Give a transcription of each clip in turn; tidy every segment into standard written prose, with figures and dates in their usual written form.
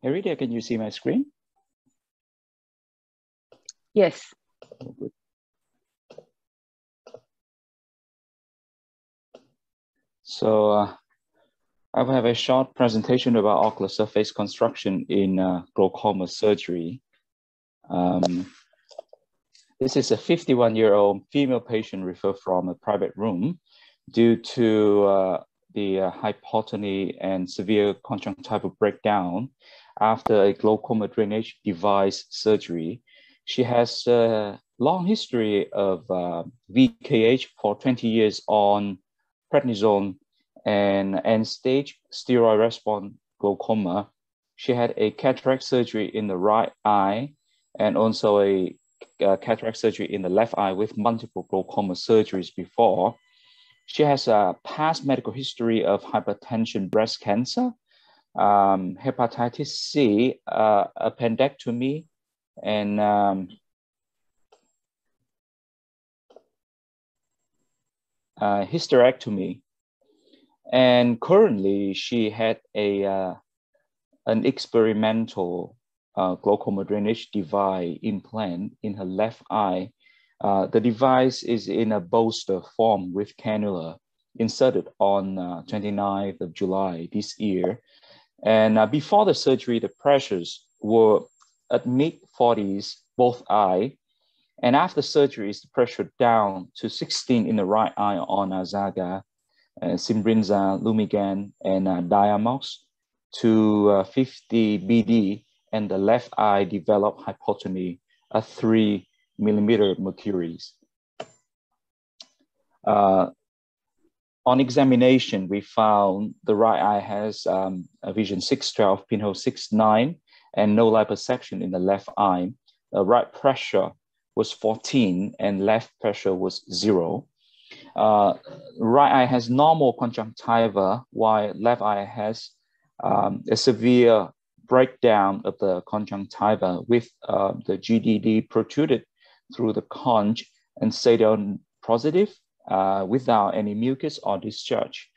Herida, can you see my screen? Yes. Oh, good. So I will have a short presentation about ocular surface construction in glaucoma surgery. This is a 51-year-old female patient referred from a private room due to the hypotony and severe conjunctival breakdown after a glaucoma drainage device surgery. She has a long history of VKH for 20 years on prednisone and end-stage steroid response glaucoma. She had a cataract surgery in the right eye and also a cataract surgery in the left eye with multiple glaucoma surgeries before. She has a past medical history of hypertension, breast cancer, hepatitis C, appendectomy, and hysterectomy. And currently, she had an experimental glaucoma drainage device implant in her left eye. The device is in a bolster form with cannula inserted on 29th of July this year. And before the surgery, the pressures were at mid-40s, both eye. And after surgery, the pressure down to 16 in the right eye on Azaga, Simbrinza, Lumigan, and Diamox to 50 BD, and the left eye developed hypotony at 3 millimeter mercuries. On examination, we found the right eye has a vision 612, pinhole 69, and no liposuction in the left eye. The right pressure was 14 and left pressure was 0. Right eye has normal conjunctiva, while left eye has a severe breakdown of the conjunctiva with the GDD protruded through the conch and saddle positive without any mucus or discharge.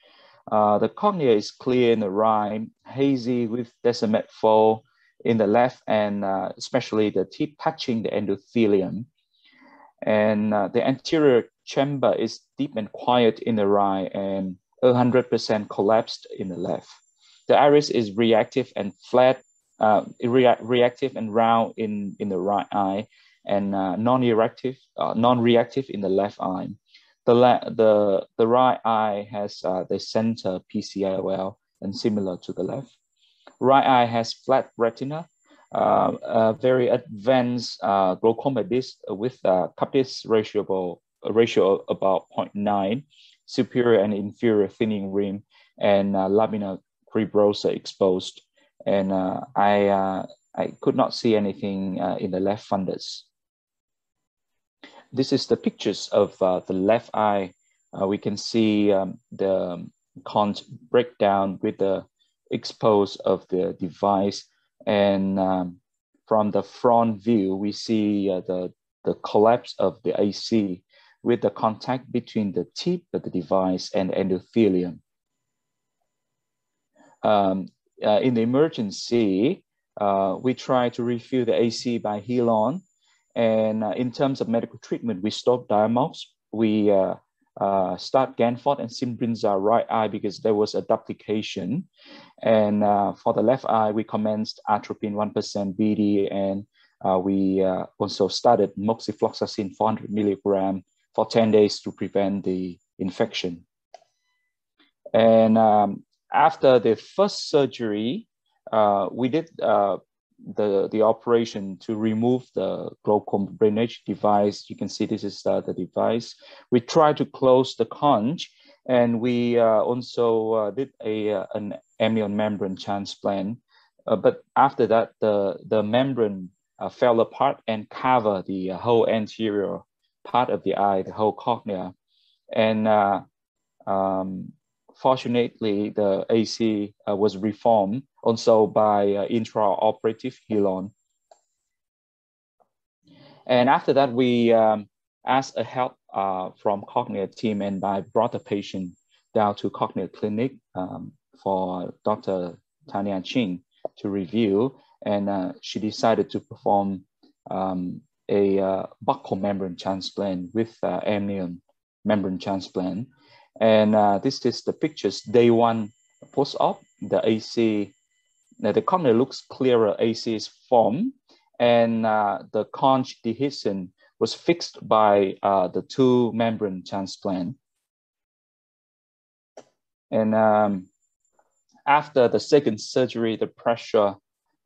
The cornea is clear in the right, hazy with decimate fold in the left, and especially the tip touching the endothelium. And the anterior chamber is deep and quiet in the right and 100% collapsed in the left. The iris is reactive and flat, reactive and round in the right eye, and non-reactive in the left eye. The right eye has the center PCIOL and similar to the left. Right eye has flat retina, a very advanced glaucoma disc with Kapis ratio about 0.9, superior and inferior thinning rim, and lamina cribrosa exposed. And I could not see anything in the left fundus. This is the pictures of the left eye. We can see the conch breakdown with the expose of the device. And from the front view, we see the collapse of the AC with the contact between the tip of the device and endothelium. In the emergency, we try to refill the AC by Helon. And in terms of medical treatment, we stop Diamox. We start Ganford and Simbrinza right eye because there was a duplication. And for the left eye, we commenced atropine 1% BD, and we also started moxifloxacin 400 milligram for 10 days to prevent the infection. And after the first surgery, we did the operation to remove the glaucoma drainage device. You can see this is the device. We tried to close the conch, and we also did an amnion membrane transplant. But after that, the membrane fell apart and covered the whole anterior part of the eye, the whole cornea. And fortunately, the AC was reformed also by intraoperative Helon. And after that, we asked a help from cornea team, and I brought the patient down to cornea clinic for Dr. Tanya Ching to review, and she decided to perform a buccal membrane transplant with amnion membrane transplant. And this is the pictures day one post-op. The AC, the cornea looks clearer, AC is formed, and the conch dehiscent was fixed by the two membrane transplant. And after the second surgery, the pressure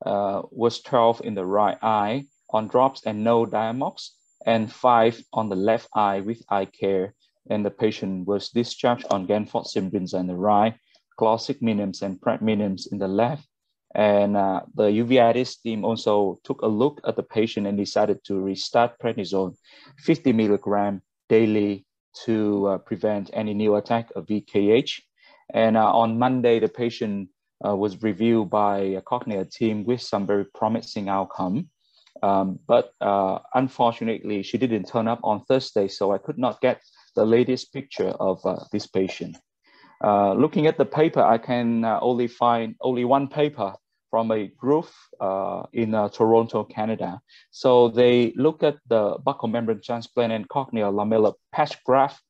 was 12 in the right eye on drops and no diamox, and 5 on the left eye with eye care. And the patient was discharged on Ganford Simbrinza in the right, Glossic minims and Pratt minims in the left. And the uveitis team also took a look at the patient and decided to restart prednisone 50 milligram daily to prevent any new attack of VKH. And on Monday, the patient was reviewed by a cornea team with some very promising outcome. But unfortunately, she didn't turn up on Thursday, so I could not get the latest picture of this patient. Looking at the paper, I can only find one paper from a group in Toronto, Canada. So they look at the buccal membrane transplant and corneal lamellar patch graft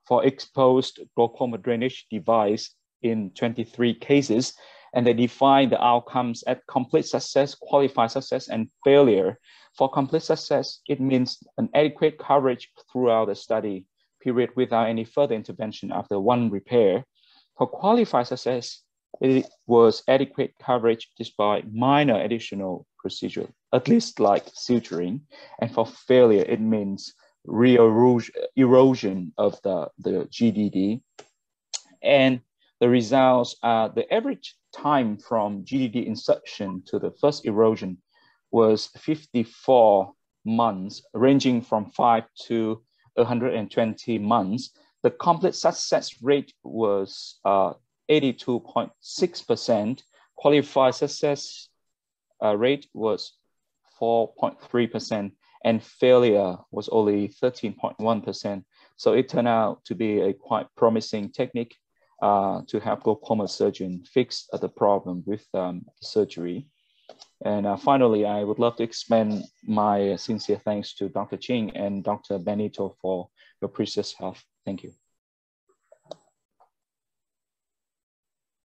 for exposed glaucoma drainage device in 23 cases, and they define the outcomes at complete success, qualified success, and failure. For complete success, it means an adequate coverage throughout the study period without any further intervention after one repair. For qualified success, it was adequate coverage despite minor additional procedure, at least like suturing. And for failure, it means erosion of the GDD. And the results are the average time from GDD insertion to the first erosion was 54 months, ranging from 5 to 120 months. The complete success rate was 82.6%. Qualified success rate was 4.3%, and failure was only 13.1%. So it turned out to be a quite promising technique to help glaucoma surgeon fix the problem with surgery. And finally, I would love to extend my sincere thanks to Dr. Ching and Dr. Benito for your precious help. Thank you.